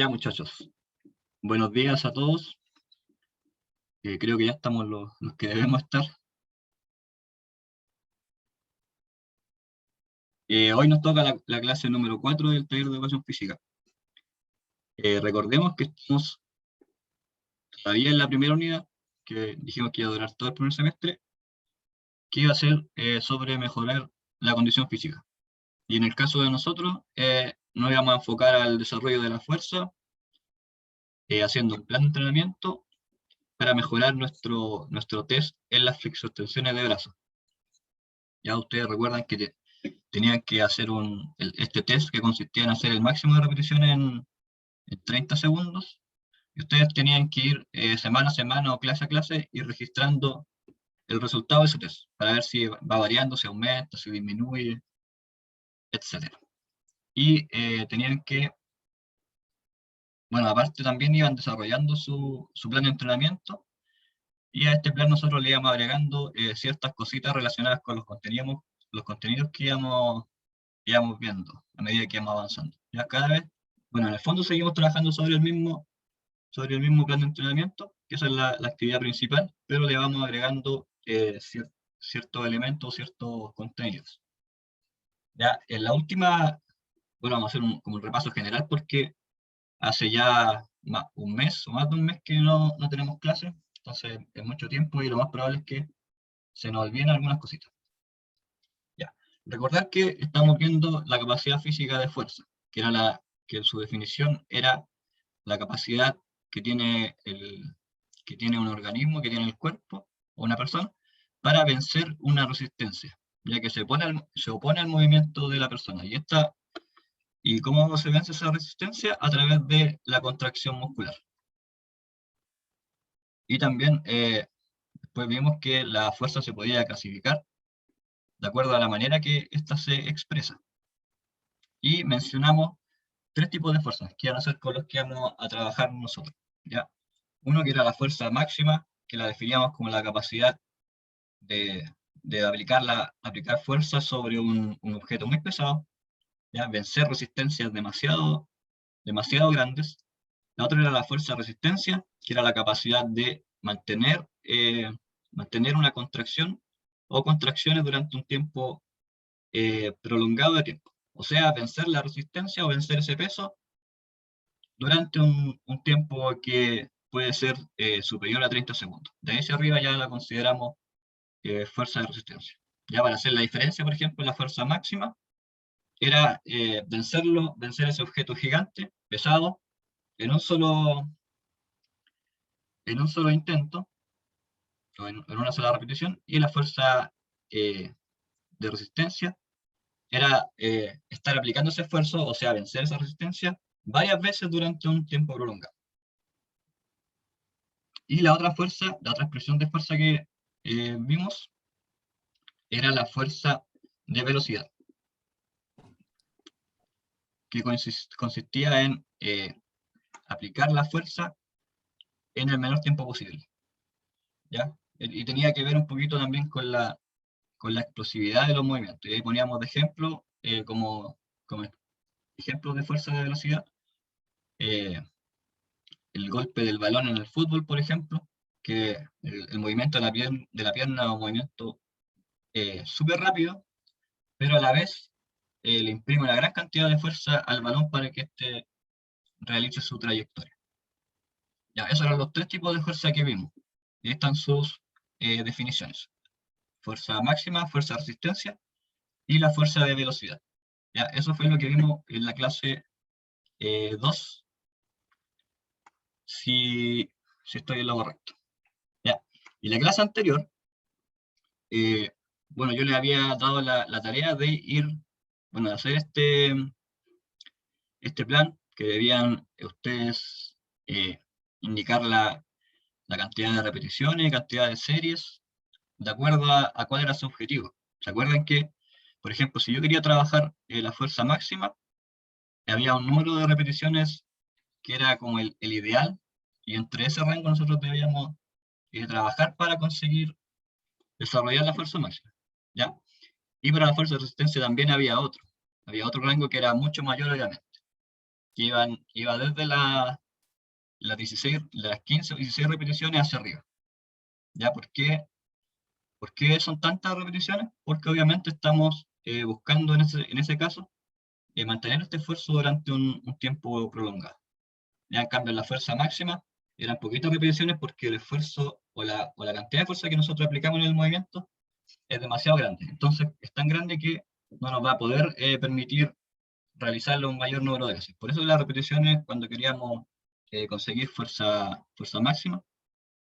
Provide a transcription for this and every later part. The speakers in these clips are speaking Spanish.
Ya, muchachos, buenos días a todos. Creo que ya estamos los que debemos estar. Hoy nos toca la clase número 4 del taller de educación física. Recordemos que estamos todavía en la primera unidad, que dijimos que iba a durar todo el primer semestre, que iba a ser sobre mejorar la condición física. Y en el caso de nosotros, nos íbamos a enfocar al desarrollo de la fuerza, haciendo un plan de entrenamiento para mejorar nuestro test en las flexoextensiones de brazos. Ya ustedes recuerdan que tenían que hacer este test que consistía en hacer el máximo de repeticiones en 30 segundos, y ustedes tenían que ir semana a semana o clase a clase y registrando el resultado de ese test, para ver si va variando, si aumenta, si disminuye, etc. Y tenían que, bueno, aparte también iban desarrollando su plan de entrenamiento, y a este plan nosotros le íbamos agregando ciertas cositas relacionadas con los contenidos que íbamos viendo a medida que íbamos avanzando. Ya cada vez, bueno, en el fondo seguimos trabajando sobre el mismo plan de entrenamiento, que esa es la actividad principal, pero le vamos agregando ciertos elementos, ciertos contenidos. Ya en la última, bueno, vamos a hacer como un repaso general porque hace ya un mes o más de un mes que no tenemos clases, entonces es mucho tiempo y lo más probable es que se nos olviden algunas cositas. Ya. Recordar que estamos viendo la capacidad física de fuerza, que en su definición era la capacidad que tiene un organismo, que tiene el cuerpo, o una persona, para vencer una resistencia, ya que se opone al movimiento de la persona. ¿Y cómo se vence esa resistencia? A través de la contracción muscular. Y también después vimos que la fuerza se podía clasificar de acuerdo a la manera que ésta se expresa. Y mencionamos tres tipos de fuerzas que van a ser con los que vamos a trabajar nosotros. ¿Ya? Uno que era la fuerza máxima, que la definíamos como la capacidad de aplicar fuerza sobre un objeto muy pesado, ¿ya? Vencer resistencias demasiado grandes. La otra era la fuerza resistencia, que era la capacidad de mantener una contracción o contracciones durante un tiempo prolongado de tiempo. O sea, vencer la resistencia o vencer ese peso durante un tiempo que puede ser superior a 30 segundos. De ahí hacia arriba ya la consideramos fuerza de resistencia. Ya para hacer la diferencia, por ejemplo, la fuerza máxima era vencer ese objeto gigante, pesado, en en un solo intento, o en una sola repetición, y la fuerza de resistencia era estar aplicando ese esfuerzo, o sea, vencer esa resistencia varias veces durante un tiempo prolongado. Y la otra expresión de fuerza que vimos, era la fuerza de velocidad, que consistía en aplicar la fuerza en el menor tiempo posible, ¿ya? Y tenía que ver un poquito también con la explosividad de los movimientos. Y ahí poníamos de ejemplo, como ejemplos de fuerza de velocidad, eh, el golpe del balón en el fútbol, por ejemplo, que el movimiento de la pierna es un movimiento súper rápido, pero a la vez le imprime una gran cantidad de fuerza al balón para que éste realice su trayectoria. Ya, esos eran los tres tipos de fuerza que vimos. Y ahí están sus definiciones. Fuerza máxima, fuerza de resistencia y la fuerza de velocidad. Ya, eso fue lo que vimos en la clase 2, si estoy en lo correcto. Ya. Y la clase anterior, bueno, yo le había dado la tarea de de hacer este plan, que debían ustedes indicar la cantidad de repeticiones, cantidad de series, de acuerdo a cuál era su objetivo. ¿Se acuerdan que, por ejemplo, si yo quería trabajar la fuerza máxima, había un número de repeticiones que era como el ideal, y entre ese rango nosotros debíamos trabajar para conseguir desarrollar la fuerza máxima, ¿ya? Y para la fuerza de resistencia también había otro rango que era mucho mayor, obviamente. que iba desde las 16, las 15 o 16 repeticiones hacia arriba. ¿Ya? ¿Por qué son tantas repeticiones? Porque obviamente estamos buscando en ese caso mantener este esfuerzo durante un tiempo prolongado. Ya en cambio, en la fuerza máxima eran poquitas repeticiones porque el esfuerzo o la cantidad de fuerza que nosotros aplicamos en el movimiento es demasiado grande. Entonces, es tan grande que no nos va a poder permitir realizarlo un mayor número de veces. Por eso las repeticiones, cuando queríamos conseguir fuerza máxima,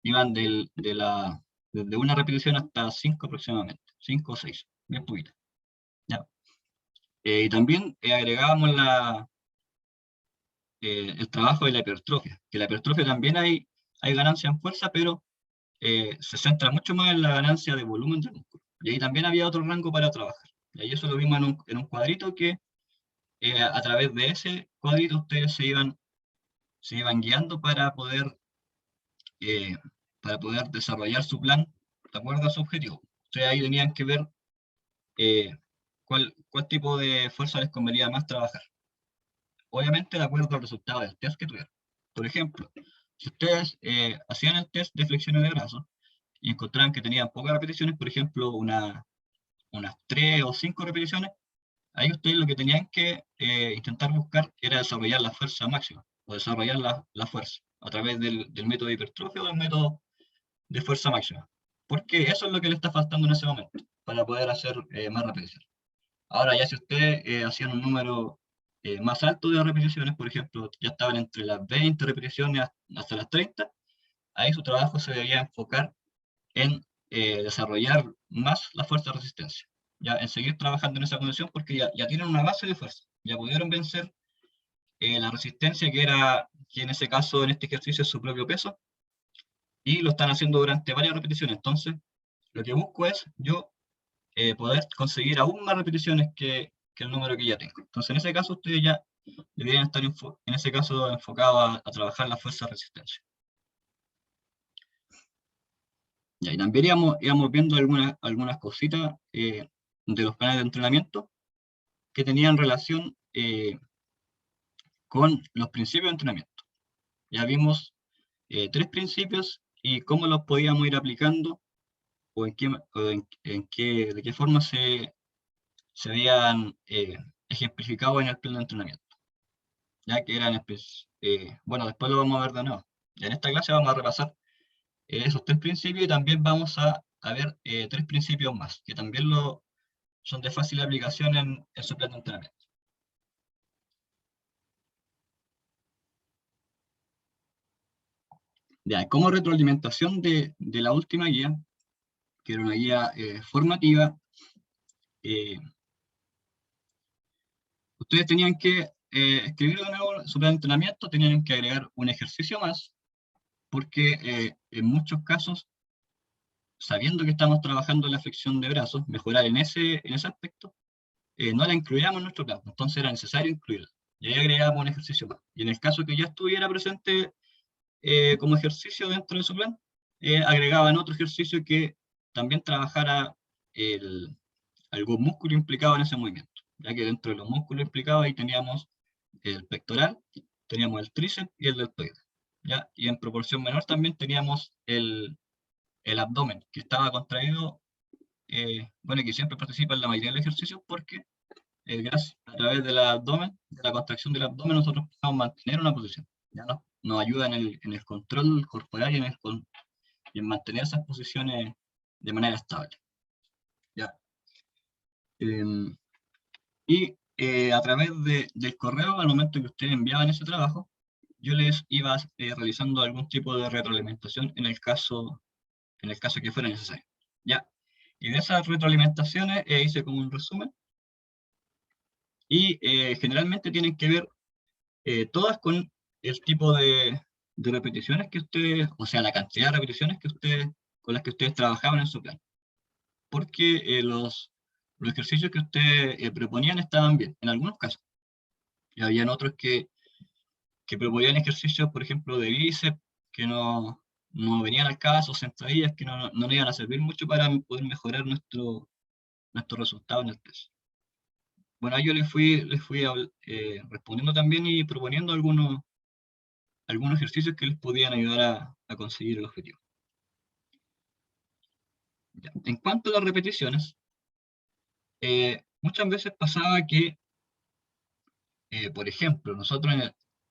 iban desde una repetición hasta 5 aproximadamente, 5 o 6, bien poquito. ¿Ya? Y también agregábamos el trabajo de la hipertrofia, que la hipertrofia también hay ganancia en fuerza, pero se centra mucho más en la ganancia de volumen del músculo. Y ahí también había otro rango para trabajar. Y ahí eso lo vimos en un cuadrito que a través de ese cuadrito ustedes se iban guiando eh, para poder desarrollar su plan de acuerdo a su objetivo. Ustedes ahí tenían que ver eh, cuál tipo de fuerza les convenía más trabajar. Obviamente de acuerdo al resultado del test que tuvieron. Por ejemplo, si ustedes hacían el test de flexiones de brazos y encontraban que tenían pocas repeticiones, por ejemplo, unas 3 o 5 repeticiones, ahí ustedes lo que tenían que intentar buscar era desarrollar la fuerza máxima, o desarrollar la fuerza, a través del método de hipertrofia o del método de fuerza máxima. Porque eso es lo que le está faltando en ese momento, para poder hacer más repeticiones. Ahora ya si ustedes hacían un número más alto de repeticiones, por ejemplo, ya estaban entre las 20 repeticiones hasta las 30, ahí su trabajo se debería enfocar en desarrollar más la fuerza de resistencia, ya en seguir trabajando en esa condición porque ya tienen una base de fuerza, ya pudieron vencer la resistencia que en ese caso, en este ejercicio es su propio peso, y lo están haciendo durante varias repeticiones. Entonces, lo que busco es yo poder conseguir aún más repeticiones que el número que ya tengo. Entonces, en ese caso, ustedes ya deberían estar en ese caso enfocados a trabajar la fuerza de resistencia. Ya, y también íbamos viendo algunas cositas de los planes de entrenamiento que tenían relación con los principios de entrenamiento. Ya vimos 3 principios y cómo los podíamos ir aplicando de qué forma se habían ejemplificado en el plan de entrenamiento. Ya que eran, bueno, después lo vamos a ver de nuevo. Ya en esta clase vamos a repasar esos 3 principios y también vamos a ver 3 principios más, que también son de fácil aplicación en su plan de entrenamiento. Ya, como retroalimentación de la última guía, que era una guía formativa, ustedes tenían que escribir de nuevo su plan de entrenamiento, tenían que agregar un ejercicio más, porque en muchos casos, sabiendo que estamos trabajando en la flexión de brazos, mejorar en ese aspecto, no la incluíamos en nuestro plan, entonces era necesario incluirla. Y ahí agregábamos un ejercicio más. Y en el caso que ya estuviera presente como ejercicio dentro de su plan, agregaban otro ejercicio que también trabajara algún músculo implicado en ese movimiento, ya que dentro de los músculos implicados ahí teníamos el pectoral, teníamos el tríceps y el deltoide, ¿ya? Y en proporción menor también teníamos el abdomen, que estaba contraído, bueno, que siempre participa en la mayoría de los ejercicios porque gracias a través del abdomen, de la contracción del abdomen, nosotros podemos mantener una posición. Ya nos ayuda en el control corporal y en mantener esas posiciones de manera estable. ¿Ya? Y a través del correo, al momento que ustedes enviaban ese trabajo, yo les iba realizando algún tipo de retroalimentación en el caso que fuera necesario. ¿Ya? Y de esas retroalimentaciones hice como un resumen y generalmente tienen que ver todas con el tipo de repeticiones que ustedes, o sea, la cantidad de repeticiones con las que ustedes trabajaban en su plan. Porque los ejercicios que ustedes proponían estaban bien, en algunos casos. Y habían otros que proponían ejercicios, por ejemplo, de bíceps, que no venían al caso, sentadillas, que no nos iban a servir mucho para poder mejorar nuestro resultado en el peso. Bueno, ahí yo les fui respondiendo también y proponiendo algunos ejercicios que les podían ayudar a conseguir el objetivo. Ya. En cuanto a las repeticiones, muchas veces pasaba que, por ejemplo, nosotros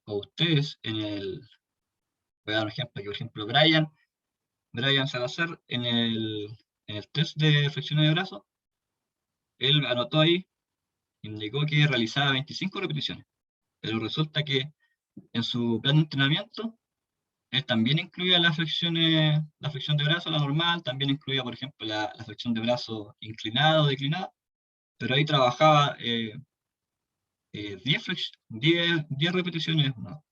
o ustedes voy a dar un ejemplo, que por ejemplo Brian Salazar en el test de flexiones de brazos, él anotó ahí, indicó que realizaba 25 repeticiones, pero resulta que en su plan de entrenamiento, él también incluía las flexiones, la flexión de brazo, la normal, también incluía, por ejemplo, la flexión de brazo inclinada o declinada, pero ahí trabajaba 10 repeticiones. ¿No?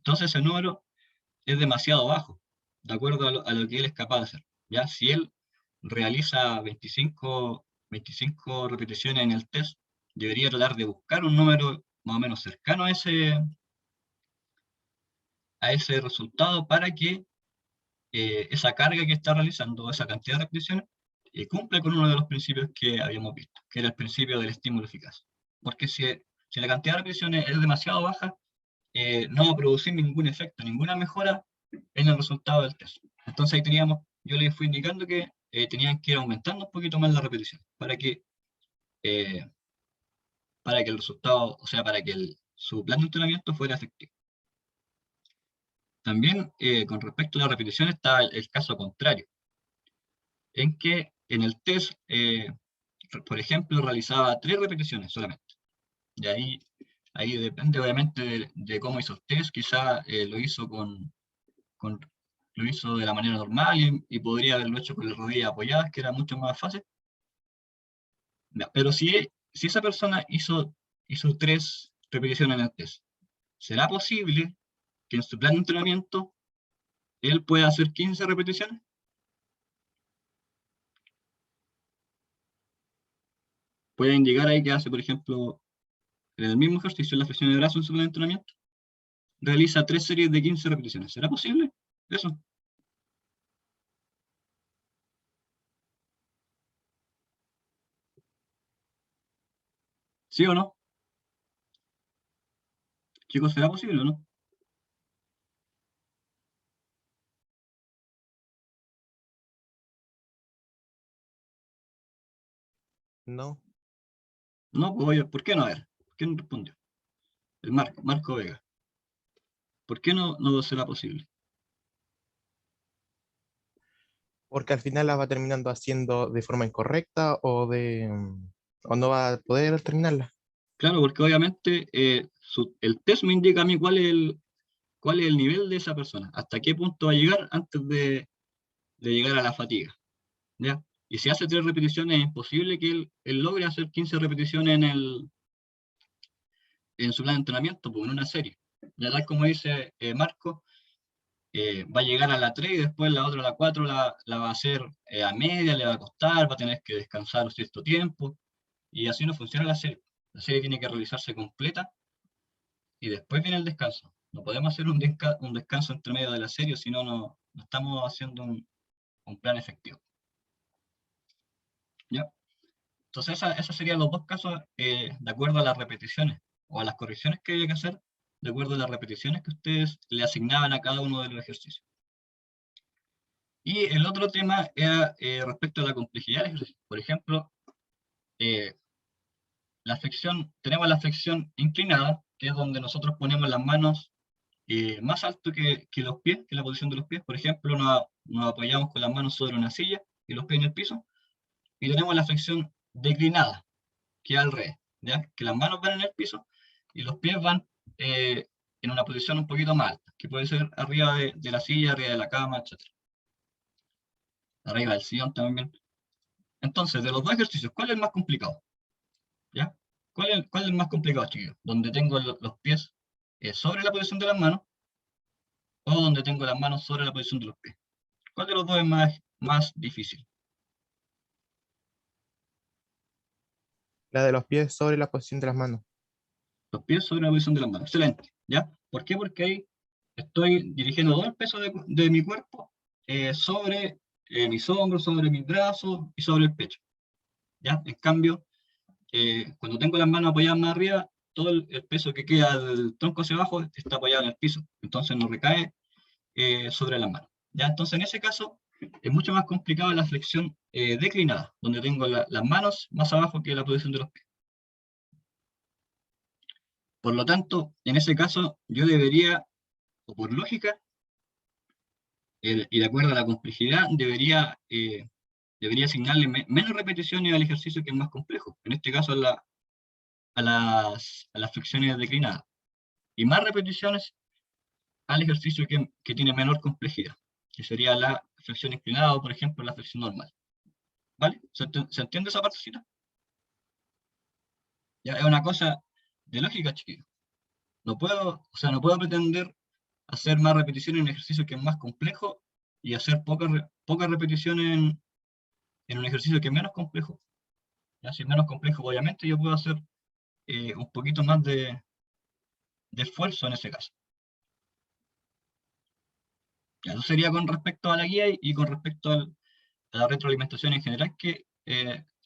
Entonces ese número es demasiado bajo, de acuerdo a lo que él es capaz de hacer. ¿Ya? Si él realiza 25 repeticiones en el test, debería tratar de buscar un número más o menos cercano a ese resultado para que esa carga que está realizando, esa cantidad de repeticiones, cumple con uno de los principios que habíamos visto, que era el principio del estímulo eficaz. Porque si la cantidad de repeticiones es demasiado baja, no va a producir ningún efecto, ninguna mejora en el resultado del test. Entonces ahí yo les fui indicando que tenían que ir aumentando un poquito más la repetición eh, para que el resultado, o sea, para que su plan de entrenamiento fuera efectivo. También con respecto a la repetición está el caso contrario, en que en el test, por ejemplo, realizaba 3 repeticiones solamente. Y ahí depende obviamente de cómo hizo el test, quizá lo hizo de la manera normal y podría haberlo hecho con las rodillas apoyadas, que era mucho más fácil. Pero si esa persona hizo 3 repeticiones en el test, ¿será posible que en su plan de entrenamiento él pueda hacer 15 repeticiones? Puede indicar ahí que hace, por ejemplo, en el mismo ejercicio, en la flexión de brazo en su plan de entrenamiento, realiza 3 series de 15 repeticiones. ¿Será posible eso? ¿Sí o no? Chicos, ¿será posible o no? No, No, pues oye, ¿por qué no? A ver, ¿por qué no respondió? El Marco Vega. ¿Por qué no será posible? porque al final la va terminando haciendo de forma incorrecta o no va a poder terminarla. Claro, porque obviamente el test me indica a mí cuál es el nivel de esa persona, hasta qué punto va a llegar antes de llegar a la fatiga. ¿Ya? Y si hace 3 repeticiones, es imposible que él logre hacer 15 repeticiones en su plan de entrenamiento, pues en una serie. Ya tal como dice Marco, va a llegar a la 3 y después la otra, la 4, la va a hacer a media, le va a costar, va a tener que descansar un cierto tiempo, y así no funciona la serie. La serie tiene que realizarse completa y después viene el descanso. No podemos hacer un descanso entre medio de la serie, si no, no estamos haciendo un plan efectivo. ¿Ya? Entonces, esos serían los dos casos de acuerdo a las repeticiones o a las correcciones que había que hacer, de acuerdo a las repeticiones que ustedes le asignaban a cada uno de los ejercicios. Y el otro tema era respecto a la complejidad del ejercicio. Por ejemplo, eh, tenemos la flexión inclinada, que es donde nosotros ponemos las manos más alto que los pies, que la posición de los pies. Por ejemplo, nos apoyamos con las manos sobre una silla y los pies en el piso. Y tenemos la flexión declinada, que es al revés, ¿ya? Que las manos van en el piso y los pies van en una posición un poquito más alta, que puede ser arriba de la silla, arriba de la cama, etc. Arriba del sillón también. Entonces, de los dos ejercicios, ¿cuál es el más complicado? ¿Ya? ¿Cuál es el más complicado, chicos? ¿Donde tengo los pies sobre la posición de las manos o donde tengo las manos sobre la posición de los pies? ¿Cuál de los dos es más difícil? La de los pies sobre la posición de las manos. Los pies sobre la posición de las manos. Excelente. ¿Ya? ¿Por qué? Porque ahí estoy dirigiendo todo el peso de mi cuerpo sobre mis hombros, sobre mis brazos y sobre el pecho. ¿Ya? En cambio, cuando tengo las manos apoyadas más arriba, todo el peso que queda del tronco hacia abajo está apoyado en el piso, entonces no recae sobre las manos. ¿Ya? Entonces en ese caso es mucho más complicado la flexión declinada, donde tengo las manos más abajo que la posición de los pies. Por lo tanto, en ese caso yo debería, o por lógica, y de acuerdo a la complejidad, debería asignarle menos repeticiones al ejercicio que es más complejo, en este caso a las flexiones declinadas, y más repeticiones al ejercicio que tiene menor complejidad, que sería la flexión inclinada o, por ejemplo, la flexión normal. ¿Vale? ¿Se entiende esa partecita? Ya, es una cosa de lógica, chiquillos. No puedo pretender hacer más repeticiones en un ejercicio que es más complejo y hacer pocas repeticiones en un ejercicio que es menos complejo. ¿Ya? Si es menos complejo, obviamente yo puedo hacer un poquito más de esfuerzo en ese caso. Ya, eso sería con respecto a la guía y con respecto a la retroalimentación en general que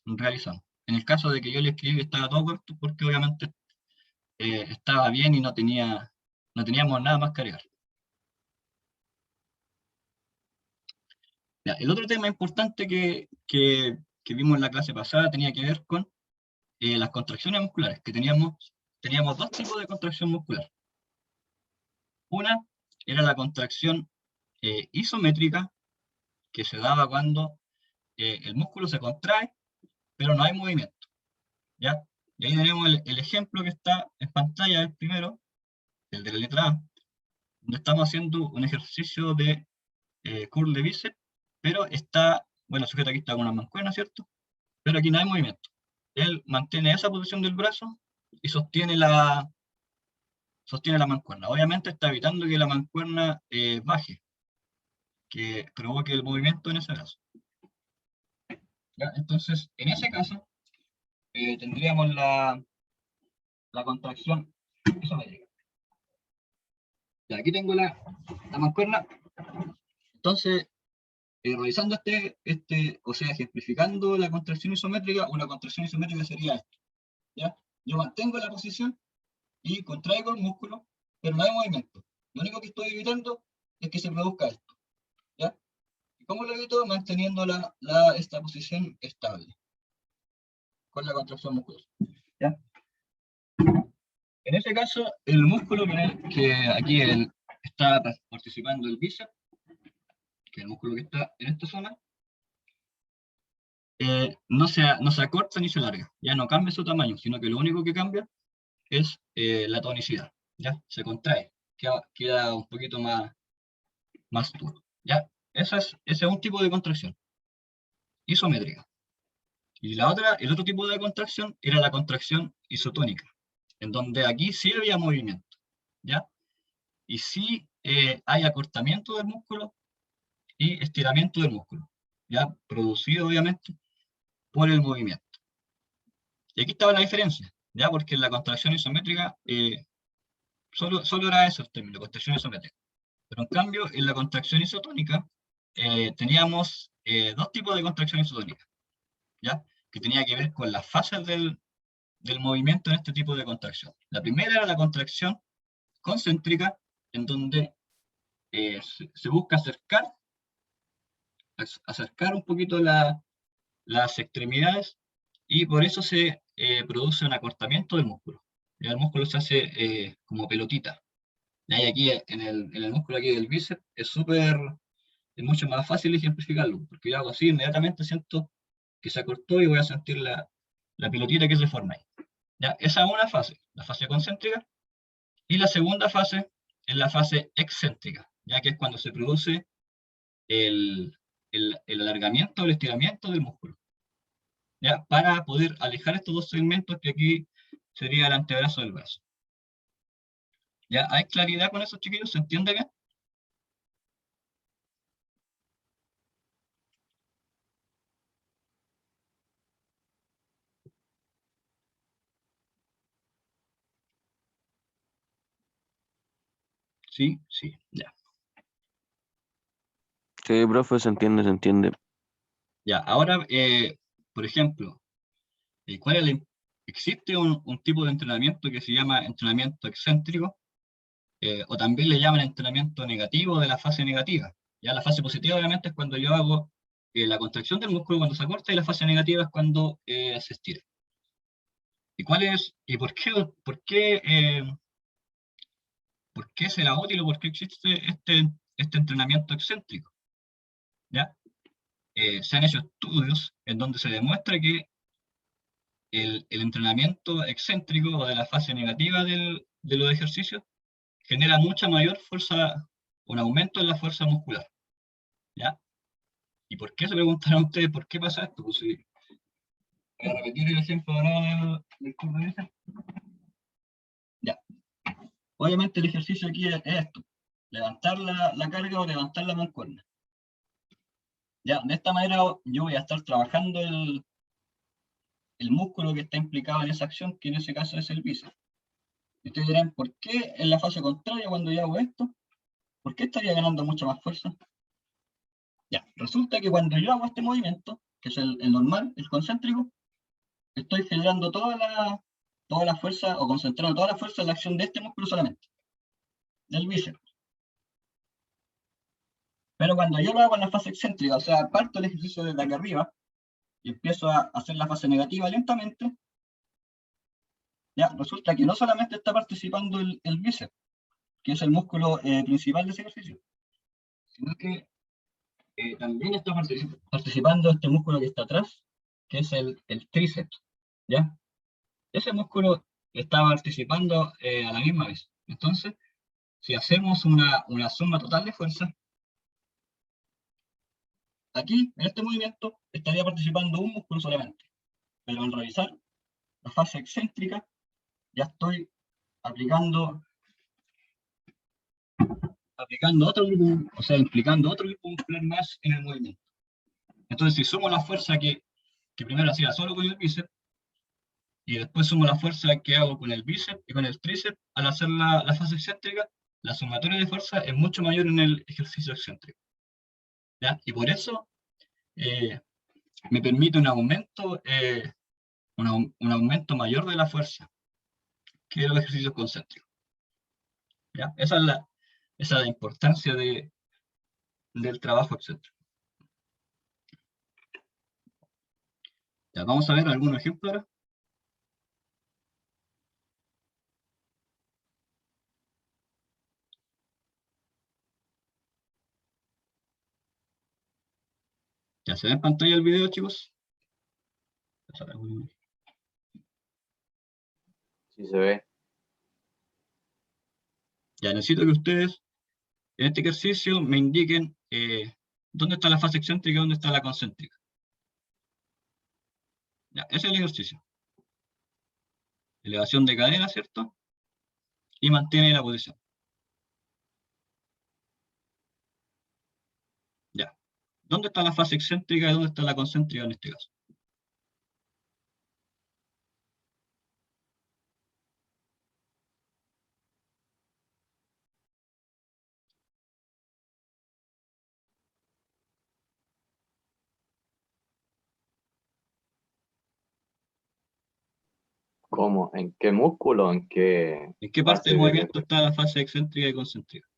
realizamos. En el caso de que yo le escribí que estaba todo corto, porque obviamente estaba bien y no teníamos nada más que agregar. Ya, el otro tema importante que vimos en la clase pasada tenía que ver con las contracciones musculares, que teníamos dos tipos de contracción muscular. Una era la contracción isométrica, que se daba cuando el músculo se contrae, pero no hay movimiento. ¿Ya? Y ahí tenemos el ejemplo que está en pantalla, el primero, el de la letra A, donde estamos haciendo un ejercicio de curl de bíceps, pero está, bueno, el sujeto aquí está con una mancuerna, ¿cierto? Pero aquí no hay movimiento. Él mantiene esa posición del brazo y sostiene la mancuerna. Obviamente está evitando que la mancuerna baje, que provoque el movimiento en ese brazo. ¿Ya? Entonces, en ese caso, tendríamos la contracción isométrica. Ya, aquí tengo la mancuerna. Entonces, realizando o sea, ejemplificando la contracción isométrica, una contracción isométrica sería esto. ¿Ya? Yo mantengo la posición y contraigo el músculo, pero no hay movimiento. Lo único que estoy evitando es que se produzca esto. ¿Ya? ¿Y cómo lo evito? Manteniendo esta posición estable con la contracción muscular. ¿Ya? En ese caso, el músculo que aquí está participando el bíceps, que es el músculo que está en esta zona, no se acorta ni se alarga, ya no cambia su tamaño, sino que lo único que cambia es la tonicidad, ya se contrae, queda un poquito más duro, ya. Ese es un tipo de contracción isométrica. Y el otro tipo de contracción era la contracción isotónica, en donde aquí sí había movimiento, ya, y sí hay acortamiento del músculo y estiramiento del músculo, ya, producido obviamente por el movimiento. Y aquí estaba la diferencia, ya, porque en la contracción isométrica solo era eso el término, contracción isométrica. Pero en cambio, en la contracción isotónica teníamos dos tipos de contracción isotónica, ¿ya? Que tenía que ver con las fases del movimiento en este tipo de contracción. La primera era la contracción concéntrica, en donde se busca acercar un poquito las extremidades y por eso se produce un acortamiento del músculo. Ya el músculo se hace como pelotita. Y aquí en el músculo aquí del bíceps es mucho más fácil ejemplificarlo, porque yo hago así, inmediatamente siento que se acortó y voy a sentir la pelotita que se forma ahí. ¿Ya? Esa es una fase, la fase concéntrica, y la segunda fase es la fase excéntrica, ya que es cuando se produce el, el alargamiento o el estiramiento del músculo, ¿ya? Para poder alejar estos dos segmentos que aquí sería el antebrazo del brazo. ¿Ya? ¿Hay claridad con eso, chiquillos? ¿Se entiende bien? Sí, sí, ya. Sí, profe, se entiende, se entiende. Ya, ahora, por ejemplo, ¿cuál es existe un tipo de entrenamiento que se llama entrenamiento excéntrico, o también le llaman entrenamiento negativo de la fase negativa. Ya la fase positiva obviamente es cuando yo hago la contracción del músculo cuando se acorta, y la fase negativa es cuando se estira. ¿Y cuál es? ¿Y por qué será útil o por qué existe este entrenamiento excéntrico? ¿Ya? Se han hecho estudios en donde se demuestra que el entrenamiento excéntrico o de la fase negativa de los ejercicios genera mucha mayor fuerza, un aumento en la fuerza muscular. ¿Ya? ¿Y por qué se preguntaron ustedes por qué pasa esto? Pues, sí, voy a repetir el ejemplo del curso de inicio. Ya. Obviamente el ejercicio aquí es esto: levantar la carga o levantar la mancuerna. Ya, de esta manera yo voy a estar trabajando el músculo que está implicado en esa acción, que en ese caso es el bíceps. Y ustedes dirán, ¿por qué en la fase contraria, cuando yo hago esto, por qué estaría ganando mucha más fuerza? Ya, resulta que cuando yo hago este movimiento, que es el normal, el concéntrico, estoy generando toda la fuerza, o concentrando toda la fuerza en la acción de este músculo solamente, del bíceps. Pero cuando yo lo hago en la fase excéntrica, o sea, parto el ejercicio desde aquí arriba, y empiezo a hacer la fase negativa lentamente, ya, resulta que no solamente está participando el bíceps, que es el músculo principal de ese ejercicio, sino que también está participando este músculo que está atrás, que es el tríceps, ¿ya? Ese músculo está participando a la misma vez. Entonces, si hacemos una suma total de fuerza, aquí, en este movimiento, estaría participando un músculo solamente. Pero al realizar la fase excéntrica, ya estoy aplicando otro grupo, o sea, implicando otro grupo muscular más en el movimiento. Entonces, si sumo la fuerza que primero hacía solo con el bíceps, y después sumo la fuerza que hago con el bíceps y con el tríceps al hacer la fase excéntrica, la sumatoria de fuerza es mucho mayor en el ejercicio excéntrico. ¿Ya? Y por eso me permite un aumento mayor de la fuerza que los ejercicios concéntricos. ¿Ya? Esa es la importancia del trabajo excéntrico. Ya, vamos a ver algunos ejemplos ahora. ¿Ya se ve en pantalla el video, chicos? Sí se ve. Ya necesito que ustedes en este ejercicio me indiquen dónde está la fase excéntrica y dónde está la concéntrica. Ya, ese es el ejercicio. Elevación de cadera, ¿cierto? Y mantiene la posición. Ya. ¿Dónde está la fase excéntrica y dónde está la concéntrica en este caso? ¿Cómo? ¿En qué músculo? ¿En qué ¿En qué parte fase del del movimiento está la fase excéntrica y concéntrica?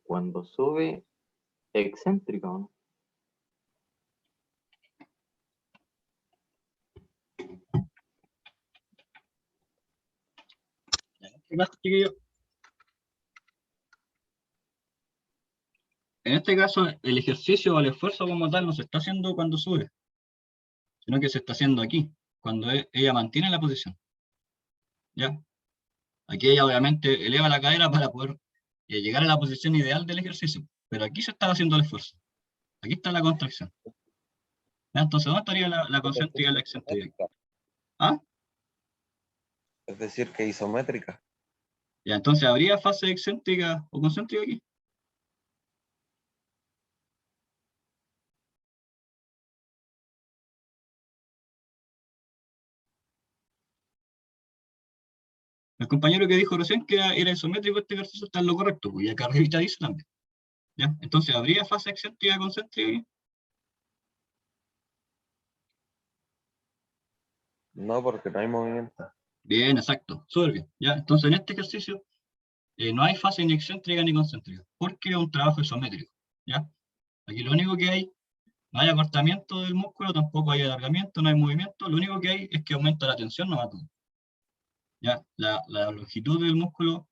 cuando sube excéntrica, ¿no? ¿Qué pasa, chiquillos? En este caso, el ejercicio o el esfuerzo como tal no se está haciendo cuando sube, sino que se está haciendo aquí, cuando ella mantiene la posición. ¿Ya? Aquí ella obviamente eleva la cadera para poder llegar a la posición ideal del ejercicio, pero aquí se está haciendo el esfuerzo. Aquí está la contracción. ¿Ya? Entonces, ¿dónde estaría la concéntrica y la excéntrica? ¿Ah? Es decir, que isométrica. Ya, entonces, ¿habría fase excéntrica o concéntrica aquí? El compañero que dijo recién que era isométrico este ejercicio está en lo correcto, pues, y acá arriba dice también. ¿Ya? Entonces, ¿habría fase excéntrica y concéntrica aquí? No, porque no hay movimiento. Bien, exacto, súper bien. ¿Ya? Entonces, en este ejercicio no hay fase ni excéntrica ni concéntrica, porque es un trabajo isométrico. ¿Ya? Aquí lo único que hay, no hay acortamiento del músculo, tampoco hay alargamiento, no hay movimiento, lo único que hay es que aumenta la tensión, no va todo. ¿Ya? La longitud del músculo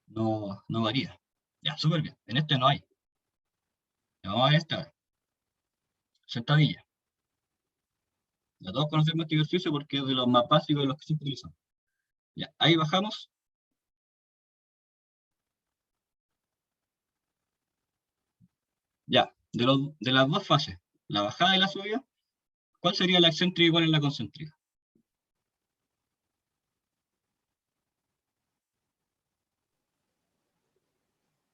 no varía. Ya, súper bien. En este no hay. Ya, vamos a ver esta. Sentadilla. Ya todos conocemos este ejercicio porque es de los más básicos de los que se utilizan. Ya, ahí bajamos. Ya, de las dos fases, la bajada y la subida, ¿cuál sería la excéntrica y cuál es la concéntrica?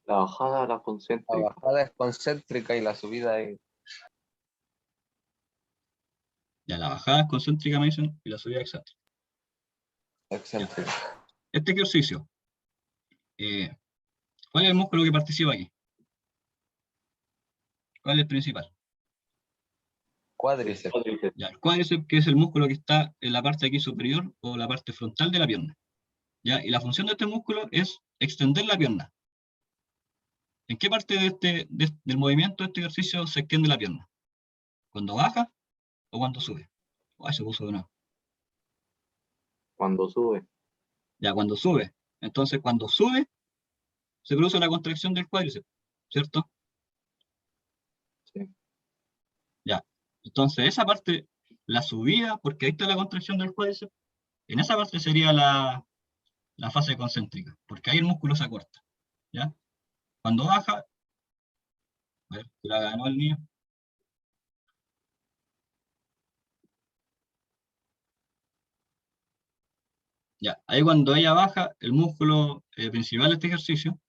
La bajada a la La concéntrica. bajada es concéntrica y la subida es Ya, la bajada es concéntrica, me dicen, y la subida es excéntrica. excéntrica. Este ejercicio, ¿cuál es el músculo que participa aquí? ¿Cuál es el principal? Cuádriceps. Cuádriceps. Ya, el cuádriceps, que es el músculo que está en la parte aquí superior o la parte frontal de la pierna. ¿Ya? Y la función de este músculo es extender la pierna. ¿En qué parte del movimiento de este ejercicio se extiende la pierna? ¿Cuando baja o cuando sube? Ay, se puso de nuevo. Cuando sube. Ya, cuando sube. Entonces, cuando sube, se produce una contracción del cuádriceps, ¿cierto? Sí. Ya. Entonces, esa parte, la subida, porque ahí está la contracción del cuádriceps, en esa parte sería la fase concéntrica, porque ahí el músculo se acorta. ¿Ya? Cuando baja, a ver, que la ganó el niño. Ya, ahí cuando ella baja, el músculo principal de este ejercicio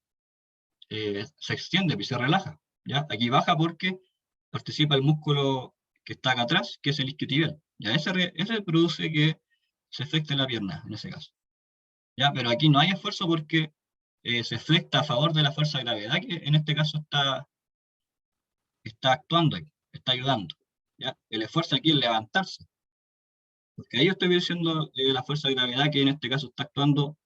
se extiende y se relaja. ¿Ya? Aquí baja porque participa el músculo que está acá atrás, que es el isquiotibial. Ya, ese produce que se flexe la pierna, en ese caso. ¿Ya? Pero aquí no hay esfuerzo porque se flexa a favor de la fuerza de gravedad, que en este caso está actuando, está ayudando. ¿Ya? El esfuerzo aquí es levantarse, porque ahí yo estoy diciendo la fuerza de gravedad que en este caso está actuando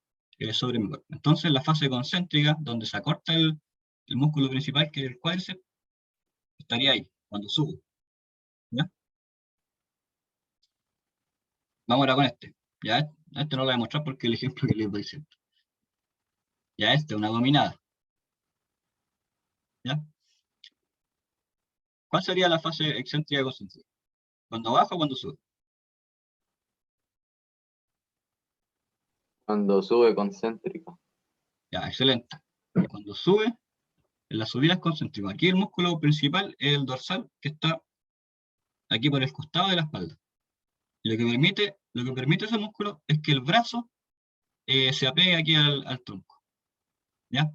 sobre mi cuerpo. Entonces la fase concéntrica, donde se acorta el músculo principal, que es el cuádriceps, estaría ahí, cuando subo. ¿Ya? Vamos ahora con este. Ya, este no lo voy a mostrar porque el ejemplo que les doy siempre. Ya una dominada. ¿Ya? ¿Cuál sería la fase excéntrica y concéntrica? ¿Cuando baja o cuando sube? Cuando sube concéntrica. Ya, excelente. Cuando sube, en la subida es concéntrico. Aquí el músculo principal es el dorsal, que está aquí por el costado de la espalda. Y lo que permite ese músculo es que el brazo se apegue aquí al tronco. ¿Ya?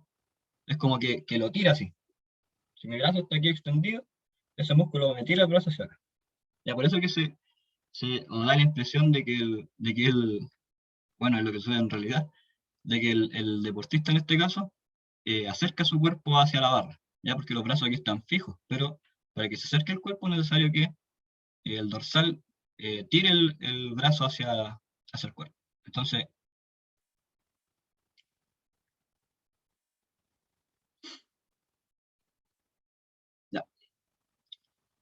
Es como que lo tira así. Si mi brazo está aquí extendido, ese músculo me tira el brazo hacia acá. Ya, por eso que nos da la impresión bueno, es lo que sucede en realidad, de que el deportista en este caso acerca su cuerpo hacia la barra, ya porque los brazos aquí están fijos, pero para que se acerque el cuerpo es necesario que el dorsal tire el brazo hacia el cuerpo. Entonces, ya.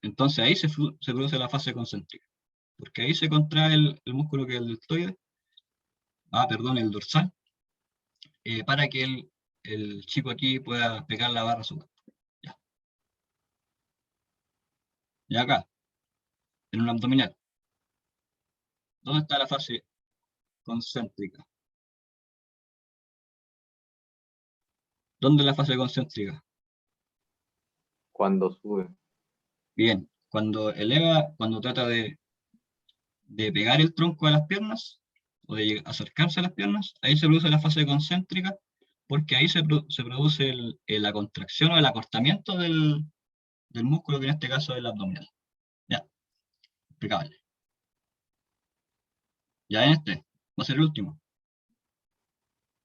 Entonces ahí se produce la fase concéntrica, porque ahí se contrae el músculo que es el deltoide, perdón, el dorsal, para que el chico aquí pueda pegar la barra a su cuerpo. Ya. Y acá, en un abdominal, ¿dónde está la fase concéntrica? ¿Dónde es la fase concéntrica? Cuando sube. Bien, cuando trata de pegar el tronco a las piernas, o de acercarse a las piernas, ahí se produce la fase concéntrica, porque ahí se produce la contracción o el acortamiento del músculo, que en este caso es el abdominal. Ya, explicable. Ya en este, va a ser el último.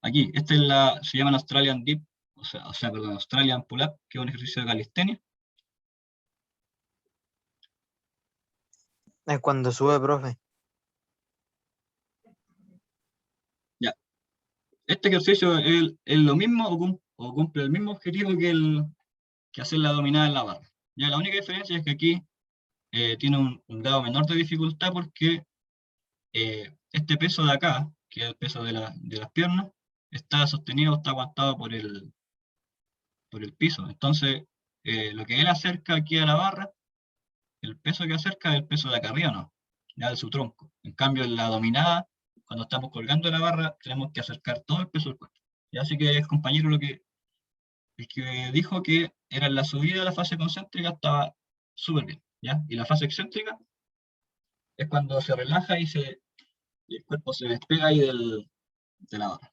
Aquí, se llama Australian Dip, perdón, Australian Pull-Up, que es un ejercicio de calistenia. Es cuando sube, profe. este ejercicio es lo mismo o cumple el mismo objetivo que hacer la dominada en la barra. Ya la única diferencia es que aquí tiene un grado menor de dificultad porque este peso de acá, que es el peso de las piernas, está sostenido, está aguantado por el piso. Entonces, lo que él acerca aquí a la barra, el peso que acerca es el peso de acá arriba, ¿no? Ya de su tronco. En cambio, en la dominada, cuando estamos colgando de la barra, tenemos que acercar todo el peso del cuerpo. Y así que el compañero el que dijo que era en la subida de la fase concéntrica estaba súper bien, ¿ya? Y la fase excéntrica es cuando se relaja y el cuerpo se despega ahí de la barra.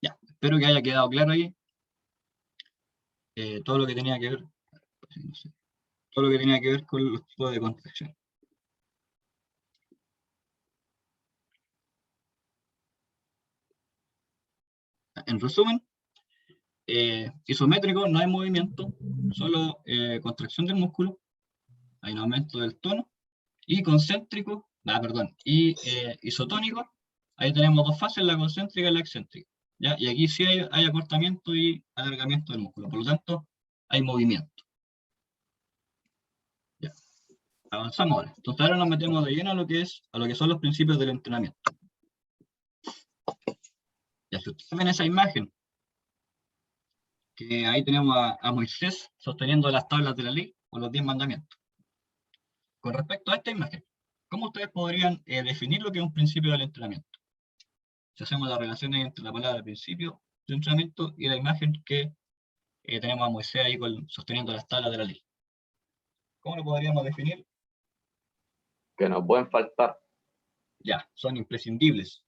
Ya, espero que haya quedado claro ahí todo lo que tenía que ver, no sé, todo lo que tenía que ver con los tipos de contracción. En resumen, isométrico no hay movimiento, solo contracción del músculo, hay un aumento del tono, y concéntrico, y isotónico, ahí tenemos dos fases, la concéntrica y la excéntrica, ¿ya? Y aquí sí hay acortamiento y alargamiento del músculo, por lo tanto, hay movimiento. Ya. Avanzamos ahora. Entonces ahora nos metemos de lleno a lo que son los principios del entrenamiento. Ya, si ustedes ven esa imagen, que ahí tenemos a Moisés sosteniendo las tablas de la ley o los 10 mandamientos. Con respecto a esta imagen, ¿cómo ustedes podrían definir lo que es un principio del entrenamiento? Si hacemos las relaciones entre la palabra principio de entrenamiento y la imagen que tenemos a Moisés ahí sosteniendo las tablas de la ley. ¿Cómo lo podríamos definir? Que no pueden faltar. Ya, son imprescindibles.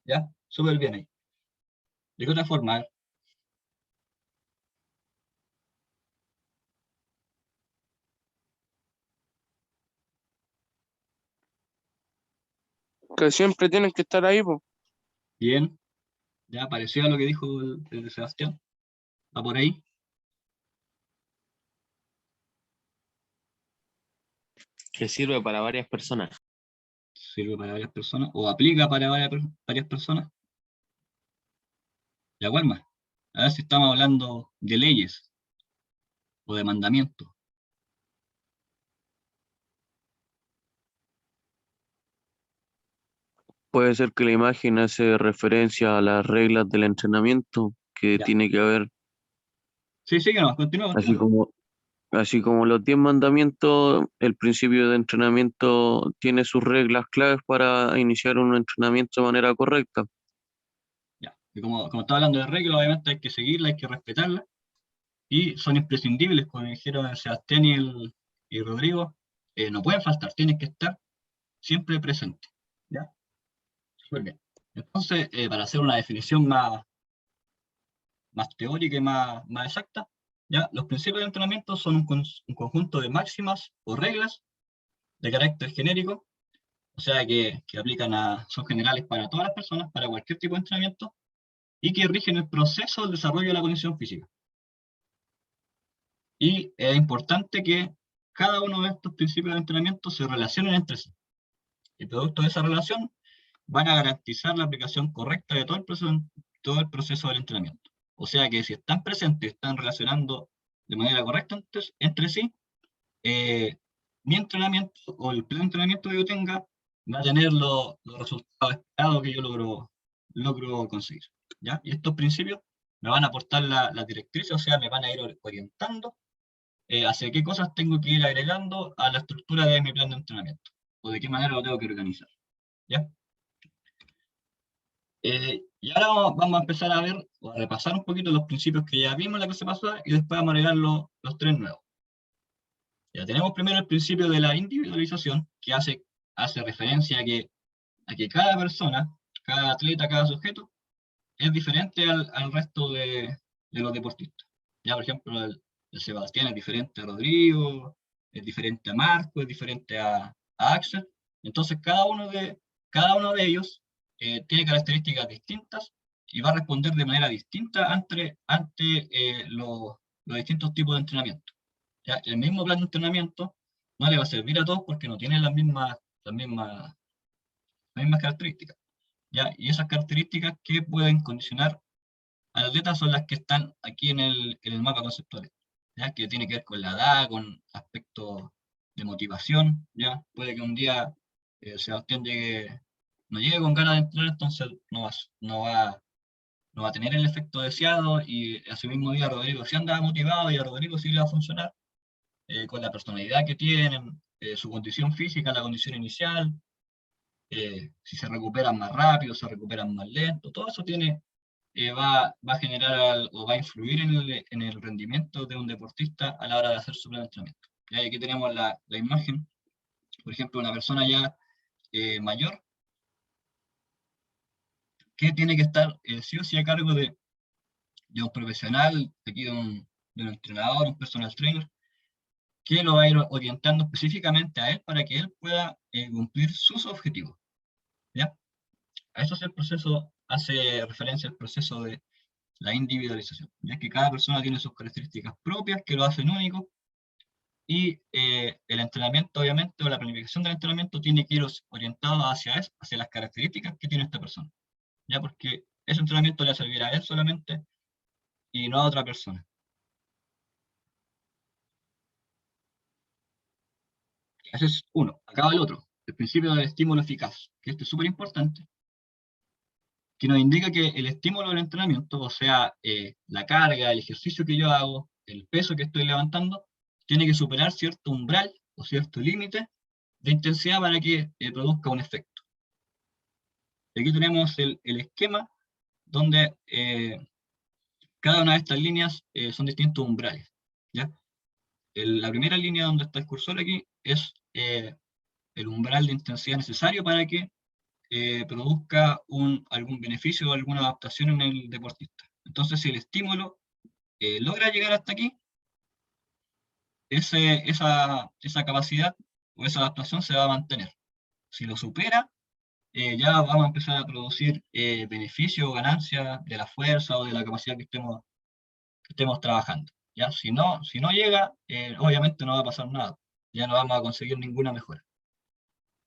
¿Ya? Súper bien ahí. ¿De qué otra forma? Que siempre tienen que estar ahí, po. Bien. Ya pareció a lo que dijo el Sebastián. ¿Va por ahí? Que sirve para varias personas. Sirve para varias personas o aplica para varias personas. ¿Ya cuál más? A ver si estamos hablando de leyes o de mandamientos. Puede ser que la imagen hace referencia a las reglas del entrenamiento que Ya. tiene que haber, Sí, sí, que no, continúa. así como los 10 mandamientos, el principio de entrenamiento tiene sus reglas claves para iniciar un entrenamiento de manera correcta. Ya. Y como está hablando de reglas, obviamente hay que seguirlas, hay que respetarlas. Y son imprescindibles, como dijeron Sebastián y Rodrigo. No pueden faltar, tienen que estar siempre presentes. ¿Ya? Súper bien. Entonces, para hacer una definición más teórica y más exacta, ¿ya? Los principios de entrenamiento son un conjunto de máximas o reglas de carácter genérico, o sea que son generales para todas las personas, para cualquier tipo de entrenamiento, y que rigen el proceso del desarrollo de la condición física. Y es importante que cada uno de estos principios de entrenamiento se relacionen entre sí. Y producto de esa relación van a garantizar la aplicación correcta de todo el proceso del entrenamiento. O sea que si están presentes, están relacionando de manera correcta entre sí, mi entrenamiento o el plan de entrenamiento que yo tenga va a tener los resultados esperados que yo logro conseguir. ¿Ya? Y estos principios me van a aportar la directriz, o sea, me van a ir orientando hacia qué cosas tengo que ir agregando a la estructura de mi plan de entrenamiento, o de qué manera lo tengo que organizar. ¿Ya? Y ahora vamos a empezar a ver, o a repasar un poquito los principios que ya vimos en la clase pasada, y después vamos a agregar los tres nuevos. Ya tenemos primero el principio de la individualización, que hace referencia a que cada persona, cada atleta, cada sujeto, es diferente al resto de los deportistas. Ya, por ejemplo, el Sebastián es diferente a Rodrigo, es diferente a Marco, es diferente a Axel. Entonces, cada uno de ellos tiene características distintas y va a responder de manera distinta ante los distintos tipos de entrenamiento. ¿Ya? El mismo plan de entrenamiento no le va a servir a todos porque no tienen las mismas las mismas características, ¿ya? Y esas características que pueden condicionar al atleta son las que están aquí en el mapa conceptual, ¿ya? Que tiene que ver con la edad, con aspectos de motivación, ¿ya? Puede que un día Sebastián no llegue con ganas de entrenar, entonces no va a tener el efecto deseado, y ese mismo día Rodrigo sí andaba motivado y a Rodrigo sí le va a funcionar, con la personalidad que tienen, su condición física, la condición inicial, si se recuperan más rápido, se recuperan más lento, todo eso va a generar o va a influir en el rendimiento de un deportista a la hora de hacer su plan de entrenamiento. Y aquí tenemos la imagen, por ejemplo, una persona ya mayor, que tiene que estar sí o sí a cargo de un profesional, aquí de un entrenador, un personal trainer, que lo va a ir orientando específicamente a él para que él pueda cumplir sus objetivos, ¿ya? A eso es el proceso, hace referencia al proceso de la individualización, ya que cada persona tiene sus características propias que lo hacen único, y el entrenamiento, obviamente, o la planificación del entrenamiento tiene que ir orientado hacia las características que tiene esta persona, ya, porque ese entrenamiento le servirá a él solamente y no a otra persona. Ese es uno. Acaba el otro, el principio del estímulo eficaz, que este es súper importante, que nos indica que el estímulo del entrenamiento, o sea, la carga, el ejercicio que yo hago, el peso que estoy levantando, tiene que superar cierto umbral o cierto límite de intensidad para que produzca un efecto. Aquí tenemos el esquema donde cada una de estas líneas son distintos umbrales, ¿ya? La primera línea donde está el cursor aquí es el umbral de intensidad necesario para que produzca algún beneficio o alguna adaptación en el deportista. Entonces, si el estímulo logra llegar hasta aquí, esa capacidad o esa adaptación se va a mantener. Si lo supera, ya vamos a empezar a producir beneficio o ganancia de la fuerza o de la capacidad que estemos trabajando, ¿ya? Si no llega, obviamente no va a pasar nada, ya no vamos a conseguir ninguna mejora.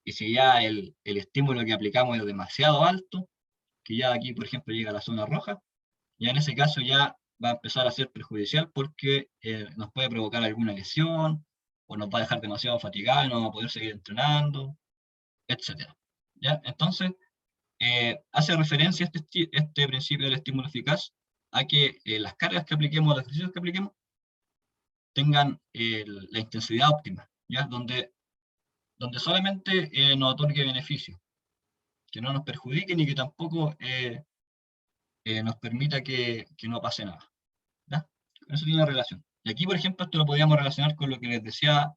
Y si ya el estímulo que aplicamos es demasiado alto, que ya aquí, por ejemplo, llega a la zona roja, ya en ese caso ya va a empezar a ser perjudicial porque nos puede provocar alguna lesión, o nos va a dejar demasiado fatigados, no vamos a poder seguir entrenando, etc. ¿Ya? Entonces, hace referencia este principio del estímulo eficaz a que las cargas que apliquemos, los ejercicios que apliquemos, tengan la intensidad óptima, ¿ya? Donde solamente nos otorgue beneficio, que no nos perjudique ni que tampoco nos permita que no pase nada, ¿ya? Eso tiene una relación. Y aquí, por ejemplo, esto lo podríamos relacionar con lo que les decía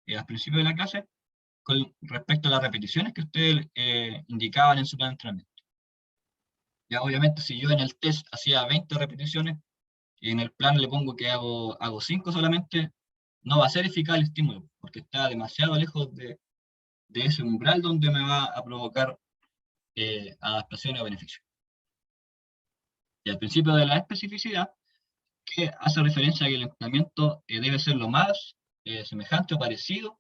al principio de la clase, con respecto a las repeticiones que ustedes indicaban en su plan de entrenamiento. Ya, obviamente, si yo en el test hacía 20 repeticiones, y en el plan le pongo que hago 5 solamente, no va a ser eficaz el estímulo, porque está demasiado lejos de ese umbral donde me va a provocar adaptaciones o beneficios. Y al principio de la especificidad, que hace referencia a que el entrenamiento debe ser lo más semejante o parecido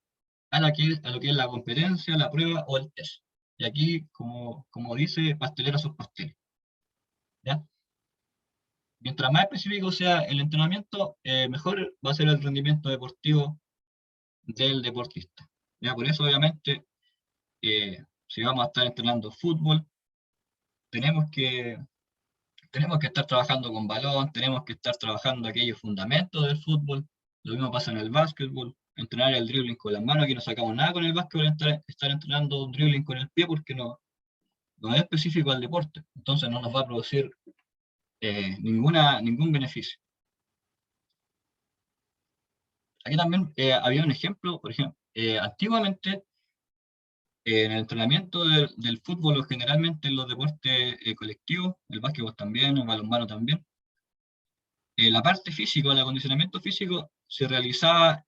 a lo que es la competencia, la prueba o el test. Y aquí, como dice, pastelero sus pasteles, ¿ya? Mientras más específico sea el entrenamiento, mejor va a ser el rendimiento deportivo del deportista. ¿Ya? Por eso, obviamente, si vamos a estar entrenando fútbol, tenemos que estar trabajando con balón, tenemos que estar trabajando aquellos fundamentos del fútbol. Lo mismo pasa en el básquetbol, entrenar el dribbling con las manos, aquí no sacamos nada con el básquetbol, estar entrenando un dribbling con el pie porque no es específico al deporte, entonces no nos va a producir ningún beneficio. Aquí también había un ejemplo, por ejemplo, antiguamente en el entrenamiento del fútbol, o generalmente en los deportes colectivos, el básquetbol también, el balonmano también, la parte física, el acondicionamiento físico se realizaba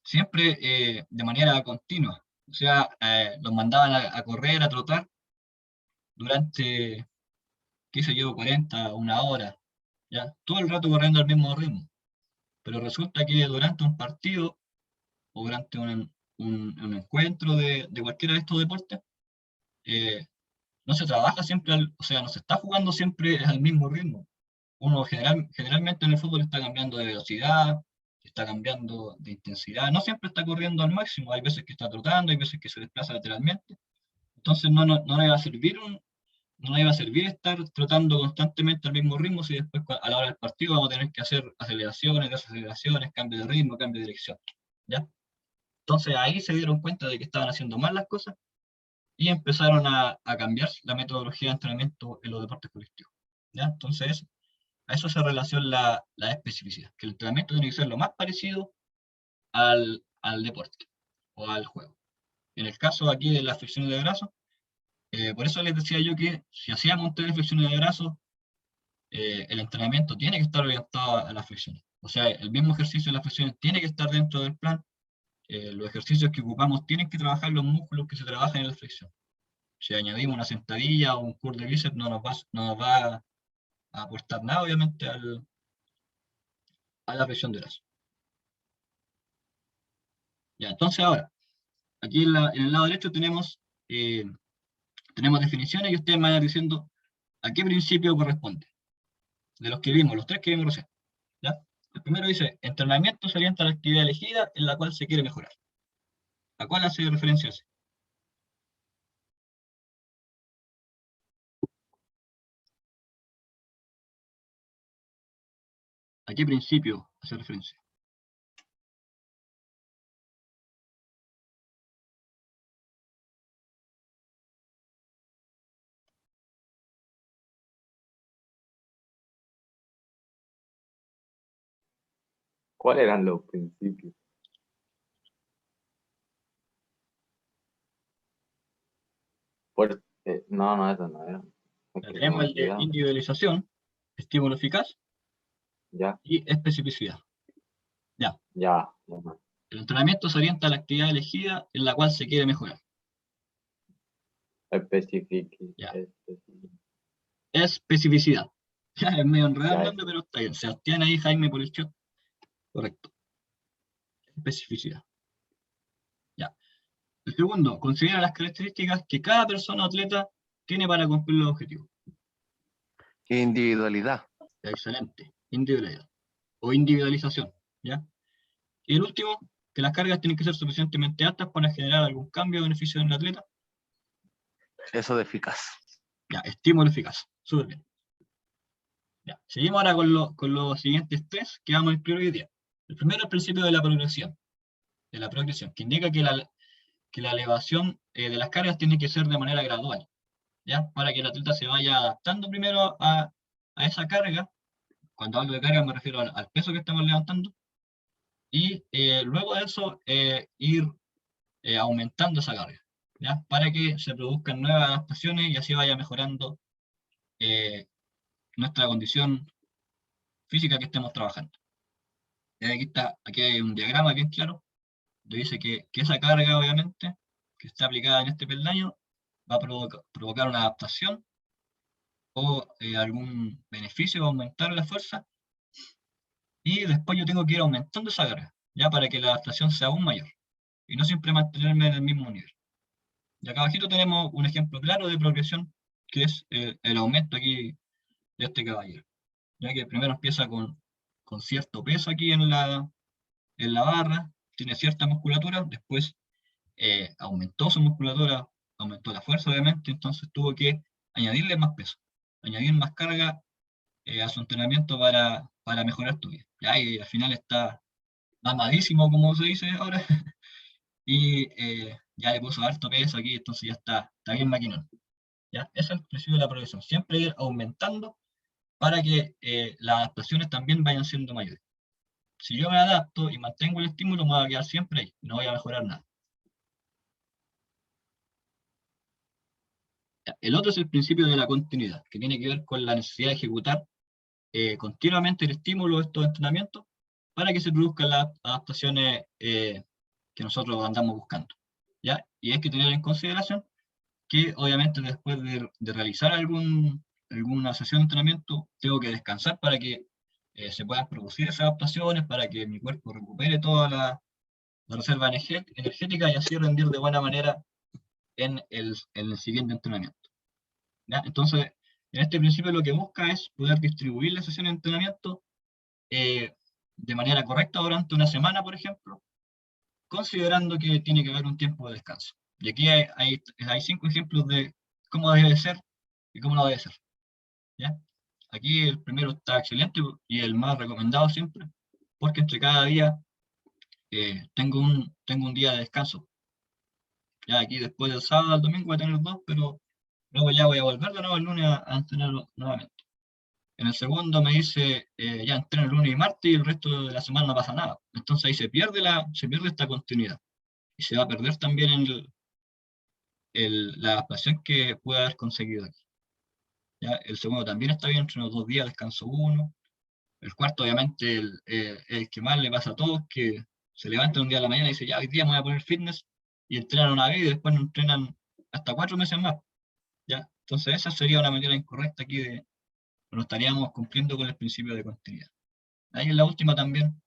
siempre de manera continua. O sea, los mandaban a correr, a trotar durante, qué sé yo, 40, una hora, ¿ya? Todo el rato corriendo al mismo ritmo. Pero resulta que durante un partido o durante un encuentro de cualquiera de estos deportes, no se trabaja siempre, o sea, no se está jugando siempre al mismo ritmo. Uno generalmente en el fútbol está cambiando de velocidad, está cambiando de intensidad, no siempre está corriendo al máximo, hay veces que está trotando, hay veces que se desplaza lateralmente. Entonces no le va a servir no le va a servir estar trotando constantemente al mismo ritmo si después a la hora del partido vamos a tener que hacer aceleraciones, desaceleraciones, cambio de ritmo, cambio de dirección. ¿Ya? Entonces ahí se dieron cuenta de que estaban haciendo mal las cosas y empezaron a cambiar la metodología de entrenamiento en los deportes colectivos. ¿Ya? Entonces a eso se relaciona la especificidad, que el entrenamiento tiene que ser lo más parecido al deporte o al juego. En el caso aquí de las flexiones de brazos, por eso les decía yo que si hacíamos 3 flexiones de brazos, el entrenamiento tiene que estar orientado a las flexiones. O sea, el mismo ejercicio de las flexiones tiene que estar dentro del plan. Los ejercicios que ocupamos tienen que trabajar los músculos que se trabajan en la flexión. Si añadimos una sentadilla o un curl de bíceps, no nos va a aportar nada, obviamente, a la flexión de brazo. Ya, entonces ahora, aquí en el lado derecho tenemos definiciones y ustedes me van diciendo a qué principio corresponde. De los que vimos, los 3 que vimos recién. ¿Ya? El primero dice, entrenamiento se orienta a la actividad elegida en la cual se quiere mejorar. ¿A cuál hace referencia ese? ¿A qué principio hace referencia? ¿Cuáles eran los principios? No, eso no era. Es que Tenemos el de olvidaba. individualización, estímulo eficaz Ya, y especificidad. Ya. ya. El entrenamiento se orienta a la actividad elegida en la cual se quiere mejorar. Ya. Especificidad. Ya, es medio enredado el Ya, nombre, pero está bien. Sebastián ahí, Jaime por el chat. Correcto. Especificidad. Ya. El segundo, considera las características que cada persona atleta tiene para cumplir los objetivos. Individualidad. Ya, excelente. Individualidad. O individualización. ¿Ya? Y el último, que las cargas tienen que ser suficientemente altas para generar algún cambio o beneficio en el atleta. Eso de eficaz. Ya, estímulo eficaz. Súper bien. Ya, seguimos ahora con los siguientes 3 que vamos a incluir hoy día. El primero es el principio de la progresión. Que indica que la elevación de las cargas tiene que ser de manera gradual. ¿Ya? Para que el atleta se vaya adaptando primero a esa carga. Cuando hablo de carga me refiero al peso que estamos levantando. Y luego de eso ir aumentando esa carga. ¿Ya? Para que se produzcan nuevas adaptaciones y así vaya mejorando nuestra condición física que estemos trabajando. Aquí hay un diagrama bien claro, donde dice que esa carga, obviamente, que está aplicada en este peldaño, va a provocar una adaptación o algún beneficio, va a aumentar la fuerza, y después yo tengo que ir aumentando esa carga, ya para que la adaptación sea aún mayor, y no siempre mantenerme en el mismo nivel. Y acá abajito tenemos un ejemplo claro de progresión, que es el aumento aquí de este caballero. Ya que primero empieza con cierto peso aquí en la barra, tiene cierta musculatura, después aumentó su musculatura, aumentó la fuerza obviamente, entonces tuvo que añadirle más peso, añadir más carga a su entrenamiento para mejorar tu vida. Ya, y al final está mamadísimo, como se dice ahora, y ya le puso harto peso aquí, entonces ya está bien maquinón. ¿Ya? Ese es el principio de la progresión, siempre ir aumentando para que las adaptaciones también vayan siendo mayores. Si yo me adapto y mantengo el estímulo, me voy a quedar siempre ahí, no voy a mejorar nada. El otro es el principio de la continuidad, que tiene que ver con la necesidad de ejecutar continuamente el estímulo de estos entrenamientos para que se produzcan las adaptaciones que nosotros andamos buscando. ¿Ya? Y hay que tener en consideración que obviamente después de realizar alguna sesión de entrenamiento, tengo que descansar para que se puedan producir esas adaptaciones, para que mi cuerpo recupere toda la reserva energética y así rendir de buena manera en el siguiente entrenamiento. ¿Ya? Entonces, en este principio lo que busca es poder distribuir la sesión de entrenamiento de manera correcta durante una semana, por ejemplo, considerando que tiene que haber un tiempo de descanso. Y aquí hay 5 ejemplos de cómo debe ser y cómo no debe ser. ¿Ya? Aquí el primero está excelente y el más recomendado siempre, porque entre cada día tengo un día de descanso. Ya aquí después del sábado al domingo voy a tener 2, pero luego ya voy a volver de nuevo el lunes a entrenarlo nuevamente. En el segundo me dice, ya entreno el lunes y martes y el resto de la semana no pasa nada. Entonces ahí se pierde esta continuidad. Y se va a perder también la adaptación que puede haber conseguido aquí. ¿Ya? El segundo también está bien, entreno 2 días, descanso 1. El cuarto, obviamente, el que más le pasa a todos, que se levanta un día a la mañana y dice, ya, hoy día me voy a poner fitness, y entrenan una vez y después no entrenan hasta 4 meses más. ¿Ya? Entonces esa sería una manera incorrecta aquí de no estaríamos cumpliendo con el principio de continuidad. Ahí en la última también,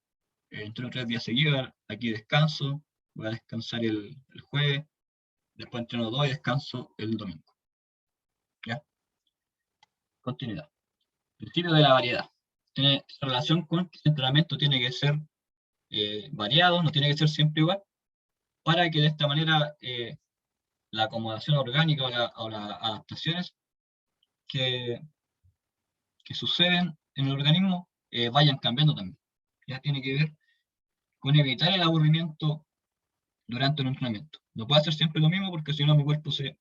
entreno 3 días seguidos, aquí descanso, voy a descansar el jueves, después entreno 2 y descanso el domingo. ¿Ya? Continuidad. Principio de la variedad. Tiene relación con que el entrenamiento tiene que ser variado, no tiene que ser siempre igual, para que de esta manera la acomodación orgánica o las adaptaciones que suceden en el organismo vayan cambiando también. Ya tiene que ver con evitar el aburrimiento durante un entrenamiento. No puedo hacer siempre lo mismo porque si no mi cuerpo se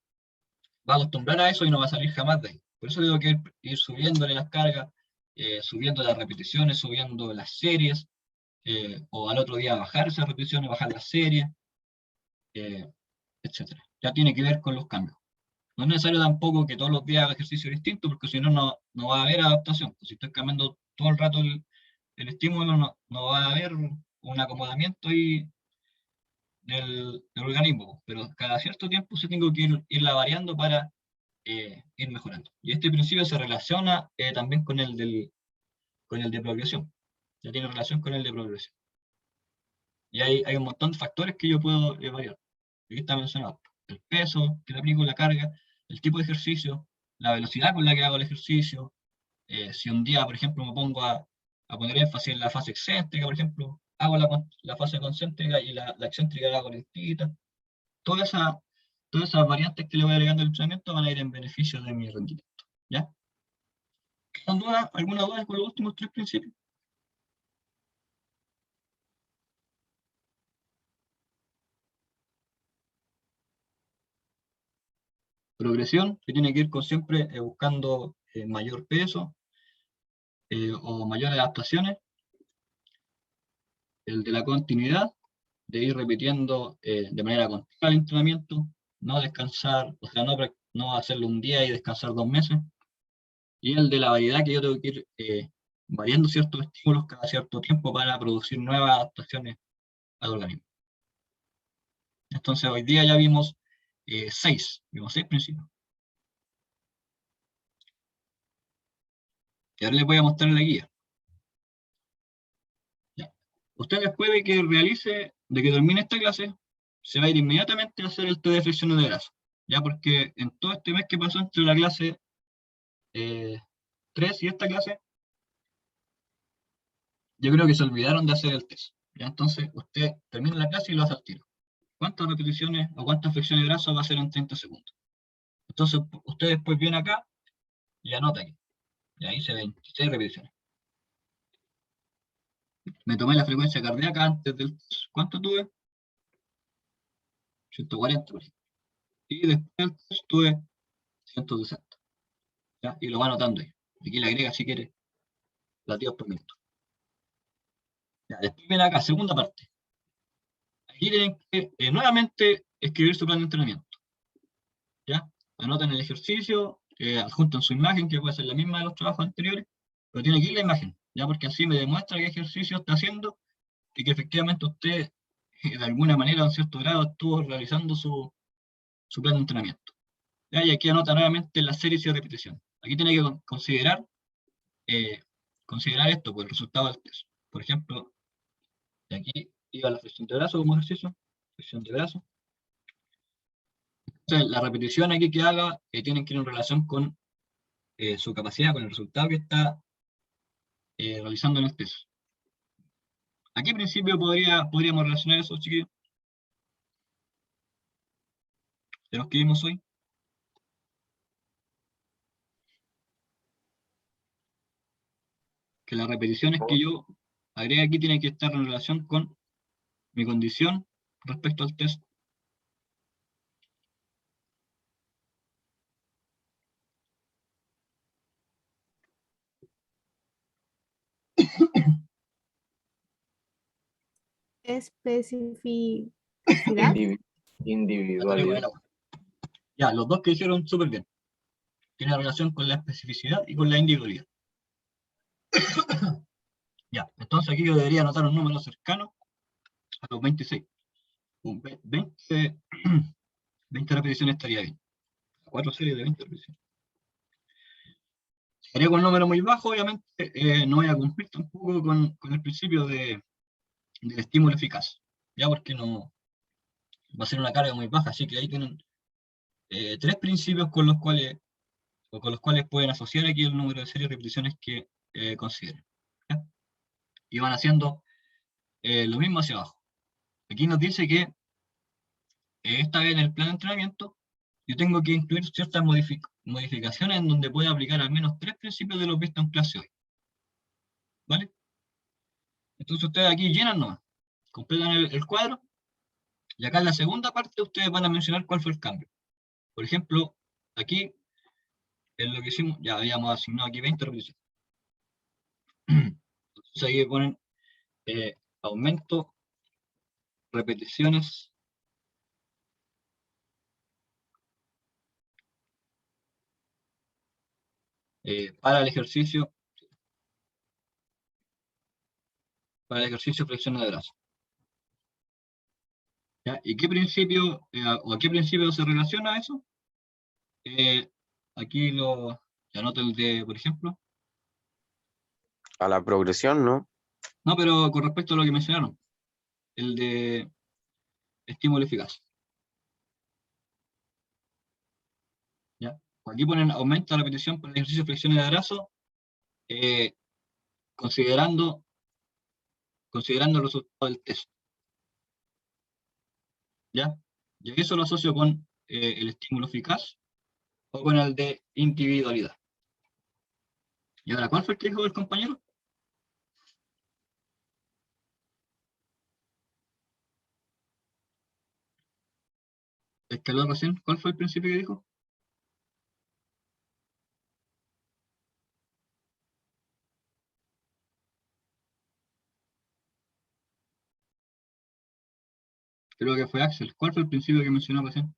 va a acostumbrar a eso y no va a salir jamás de ahí. Por eso tengo que ir subiéndole las cargas, subiendo las repeticiones, subiendo las series, o al otro día bajar esas repeticiones, bajar las series, etc. Ya tiene que ver con los cambios. No es necesario tampoco que todos los días haga ejercicio distinto, porque si no, no va a haber adaptación. Si estoy cambiando todo el rato el estímulo, no va a haber un acomodamiento ahí del organismo, pero cada cierto tiempo se tengo que irla variando para ir mejorando. Y este principio se relaciona también con el de progresión. Ya tiene relación con el de progresión. Y hay un montón de factores que yo puedo variar. Aquí está mencionado. El peso que le aplico, la carga, el tipo de ejercicio, la velocidad con la que hago el ejercicio. Si un día, por ejemplo, me pongo a poner énfasis en la fase excéntrica, por ejemplo, hago la fase concéntrica y la excéntrica la hago lentita. Todas esas variantes que le voy agregando al entrenamiento van a ir en beneficio de mi rendimiento. ¿Ya? ¿Alguna duda con los últimos 3 principios? Progresión, que tiene que ir con siempre buscando mayor peso o mayores adaptaciones. El de la continuidad, de ir repitiendo de manera continua el entrenamiento, no descansar, o sea, no hacerlo un día y descansar 2 meses. Y el de la variedad, que yo tengo que ir variando ciertos estímulos cada cierto tiempo para producir nuevas adaptaciones al organismo. Entonces hoy día ya vimos 6 principios. Y ahora les voy a mostrar la guía. Ya. Usted después de que termine esta clase, se va a ir inmediatamente a hacer el test de flexiones de brazo. Ya, porque en todo este mes que pasó entre la clase 3 y esta clase, yo creo que se olvidaron de hacer el test. ¿Ya? Entonces usted termina la clase y lo hace al tiro. ¿Cuántas repeticiones o cuántas flexiones de brazo va a hacer en 30 segundos? Entonces usted después viene acá y anota aquí. Y ahí se ven 26 repeticiones. Me tomé la frecuencia cardíaca antes del test. ¿Cuánto tuve? 140, por ejemplo. Y después del test tuve 160. ¿Ya? Y lo va anotando ahí. Aquí le agrega, si quiere, latidos por minuto. Ya, después viene acá, segunda parte. Aquí tienen que nuevamente escribir su plan de entrenamiento. ¿Ya? Anotan el ejercicio, adjuntan su imagen, que puede ser la misma de los trabajos anteriores, pero tiene que ir la imagen, ¿ya? Porque así me demuestra qué ejercicio está haciendo y que efectivamente usted, de alguna manera, a un cierto grado, estuvo realizando su plan de entrenamiento. ¿Ya? Y aquí anota nuevamente las series y repeticiones. Aquí tiene que considerar esto, pues el resultado del test. Por ejemplo, de aquí iba la flexión de brazo como ejercicio, flexión de brazo, Entonces, la repetición aquí que haga tienen que ir en relación con su capacidad, con el resultado que está realizando en el test. ¿A qué principio podríamos relacionar eso, chiquillos? De los que vimos hoy. Que las repeticiones que yo agregue aquí tienen que estar en relación con mi condición respecto al test. Especificidad. Individualidad. Ya, los dos que hicieron súper bien. Tiene relación con la especificidad y con la individualidad. Ya, entonces aquí yo debería anotar un número cercano a los 26. Un 20 repeticiones estaría bien. 4 series de 20 repeticiones. Si agrego un número muy bajo, obviamente no voy a cumplir tampoco con el principio del estímulo eficaz. Ya, porque no va a ser una carga muy baja. Así que ahí tienen 3 principios con los cuales pueden asociar aquí el número de series de repeticiones que consideren. ¿Ya? Y van haciendo lo mismo hacia abajo. Aquí nos dice que esta vez en el plan de entrenamiento yo tengo que incluir ciertas modificaciones en donde pueda aplicar al menos 3 principios de los vistos en clase hoy. ¿Vale? Entonces ustedes aquí llenan nomás, completan el cuadro, y acá en la segunda parte ustedes van a mencionar cuál fue el cambio. Por ejemplo, aquí, en lo que hicimos, ya habíamos asignado aquí 20 repeticiones. Entonces ahí ponen aumento, repeticiones, para el ejercicio flexiones de brazo. ¿Ya? ¿Y qué principio, o a qué principio se relaciona eso? Aquí ya anoto el de, por ejemplo. A la progresión, ¿no? No, pero con respecto a lo que mencionaron, el de estímulo eficaz. ¿Ya? Aquí ponen aumenta la repetición para el ejercicio de flexiones de brazo, considerando el resultado del test. ¿Ya? Y eso lo asocio con el estímulo eficaz o con el de individualidad. ¿Y ahora cuál fue el que dijo el compañero? El que habló recién, ¿cuál fue el principio que dijo? Creo que fue Axel. ¿Cuál fue el principio que mencionó recién?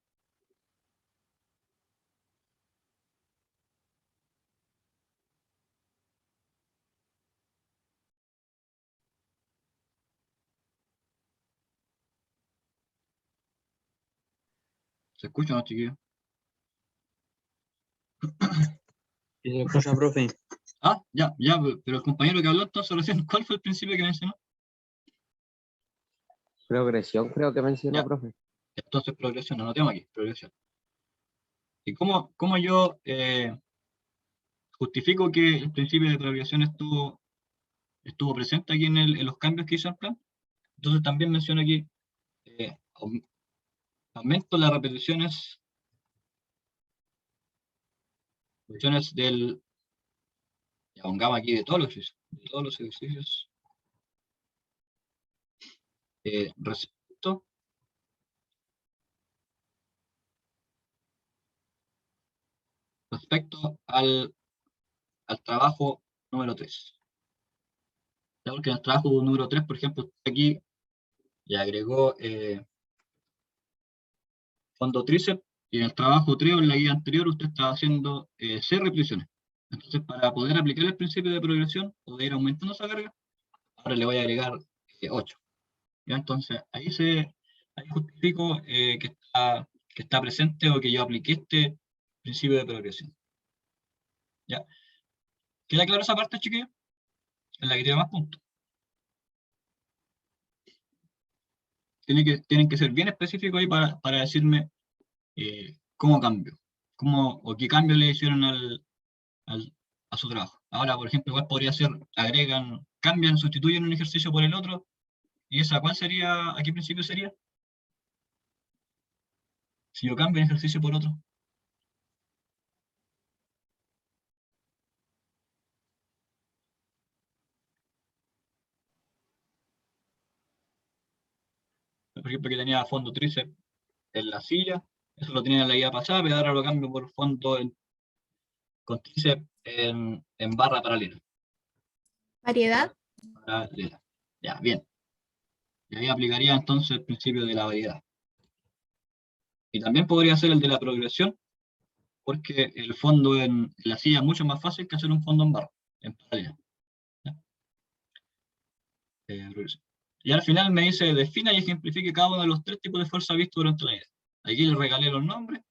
¿Se escucha o no, chiquillos? ¿Y se escucha, profe? Ah, ya, pero el compañero que habló entonces recién, ¿cuál fue el principio que mencionó? Progresión creo que mencionó, Ya. profe. Entonces progresión, anotemos aquí, progresión. ¿Y cómo yo justifico que el principio de progresión estuvo presente aquí en los cambios que hizo el plan? Entonces también menciono aquí, aumento las repeticiones del, ya pongamos aquí de todos los ejercicios, respecto al trabajo número 3. Ya, porque en el trabajo número 3, por ejemplo, aquí ya agregó fondo tríceps, y en el trabajo 3 o en la guía anterior usted estaba haciendo 6 repeticiones. Entonces, para poder aplicar el principio de progresión o de ir aumentando esa carga, ahora le voy a agregar 8. ¿Ya? Entonces, ahí justifico que está presente o que yo apliqué este principio de progresión. ¿Ya? ¿Queda claro esa parte, chiquillos? En la que tiene más puntos. Tienen que ser bien específicos ahí para decirme cómo cambió, o qué cambio le hicieron a su trabajo. Ahora, por ejemplo, igual podría ser, cambian, sustituyen un ejercicio por el otro, y esa, ¿cuál sería, a qué principio sería? Si yo cambio un ejercicio por otro. Por ejemplo, que tenía fondo tríceps en la silla, eso lo tenía en la guía pasada, pero ahora lo cambio por fondo con tríceps en barra paralela. Variedad. Paralela. Ya, bien. Y ahí aplicaría entonces el principio de la variedad. Y también podría ser el de la progresión, porque el fondo en la silla es mucho más fácil que hacer un fondo en barra, en paralela. ¿Ya? Progresión. Y al final me dice, defina y ejemplifique cada uno de los 3 tipos de fuerza vistos durante la vida. Aquí les regalé los nombres.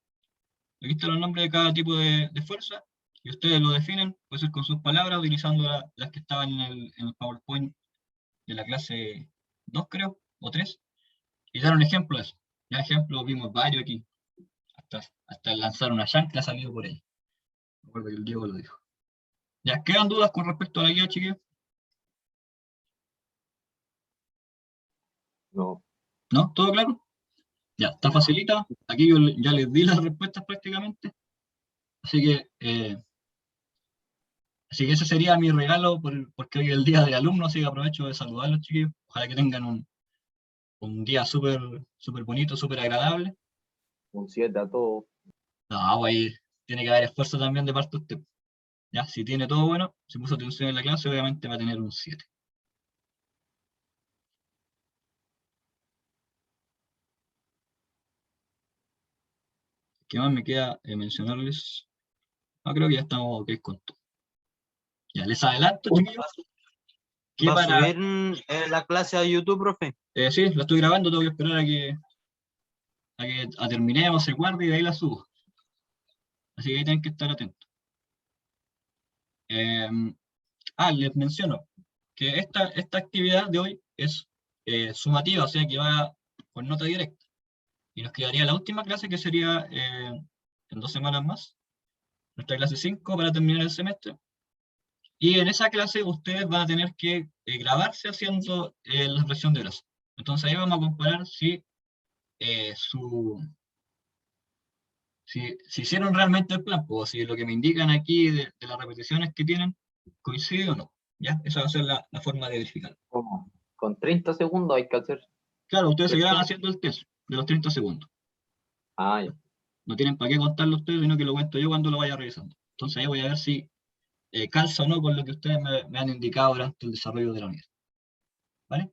Aquí están los nombres de cada tipo de fuerza. Y ustedes lo definen, puede ser con sus palabras, utilizando las que estaban en el PowerPoint de la clase 2, creo, o 3. Y dar un ejemplo de eso. Ya ejemplo, vimos varios aquí. Hasta lanzar una chancla ha salido por ahí. Recuerdo que el Diego lo dijo. ¿Ya quedan dudas con respecto a la guía, chiquillos? No. ¿No? ¿Todo claro? Ya, está facilita. Aquí yo ya les di las respuestas prácticamente. Así que ese sería mi regalo porque hoy es el día del alumno, así que aprovecho de saludarlos, chiquillos. Ojalá que tengan un día súper bonito, súper agradable. Un 7 a todos. No, ahí tiene que haber esfuerzo también de parte de usted. Ya, si tiene todo bueno, si puso atención en la clase, obviamente va a tener un 7. ¿Qué más me queda mencionarles? Creo que ya estamos ok con todo. Ya, les adelanto, chiquillos. que ¿Va a para- subir la clase a YouTube, profe? Sí, la estoy grabando, tengo que esperar a que terminemos, se guarde y de ahí la subo. Así que ahí tienen que estar atentos. Les menciono que esta actividad de hoy es sumativa, o sea que va con nota directa. Y nos quedaría la última clase, que sería en 2 semanas más, nuestra clase 5 para terminar el semestre. Y en esa clase ustedes van a tener que grabarse haciendo la expresión de grasa. Entonces ahí vamos a comparar si hicieron realmente el plan, o si lo que me indican aquí de las repeticiones que tienen coincide o no. ¿Ya? Esa va a ser la forma de verificar. ¿Cómo? Con 30 segundos hay que hacer. Claro, ustedes se ¿Qué graban plan? haciendo el test de los 30 segundos. Ah, ya. No tienen para qué contarlo ustedes, sino que lo cuento yo cuando lo vaya revisando. Entonces ahí voy a ver si calza o no con lo que ustedes me han indicado durante el desarrollo de la unidad. ¿Vale?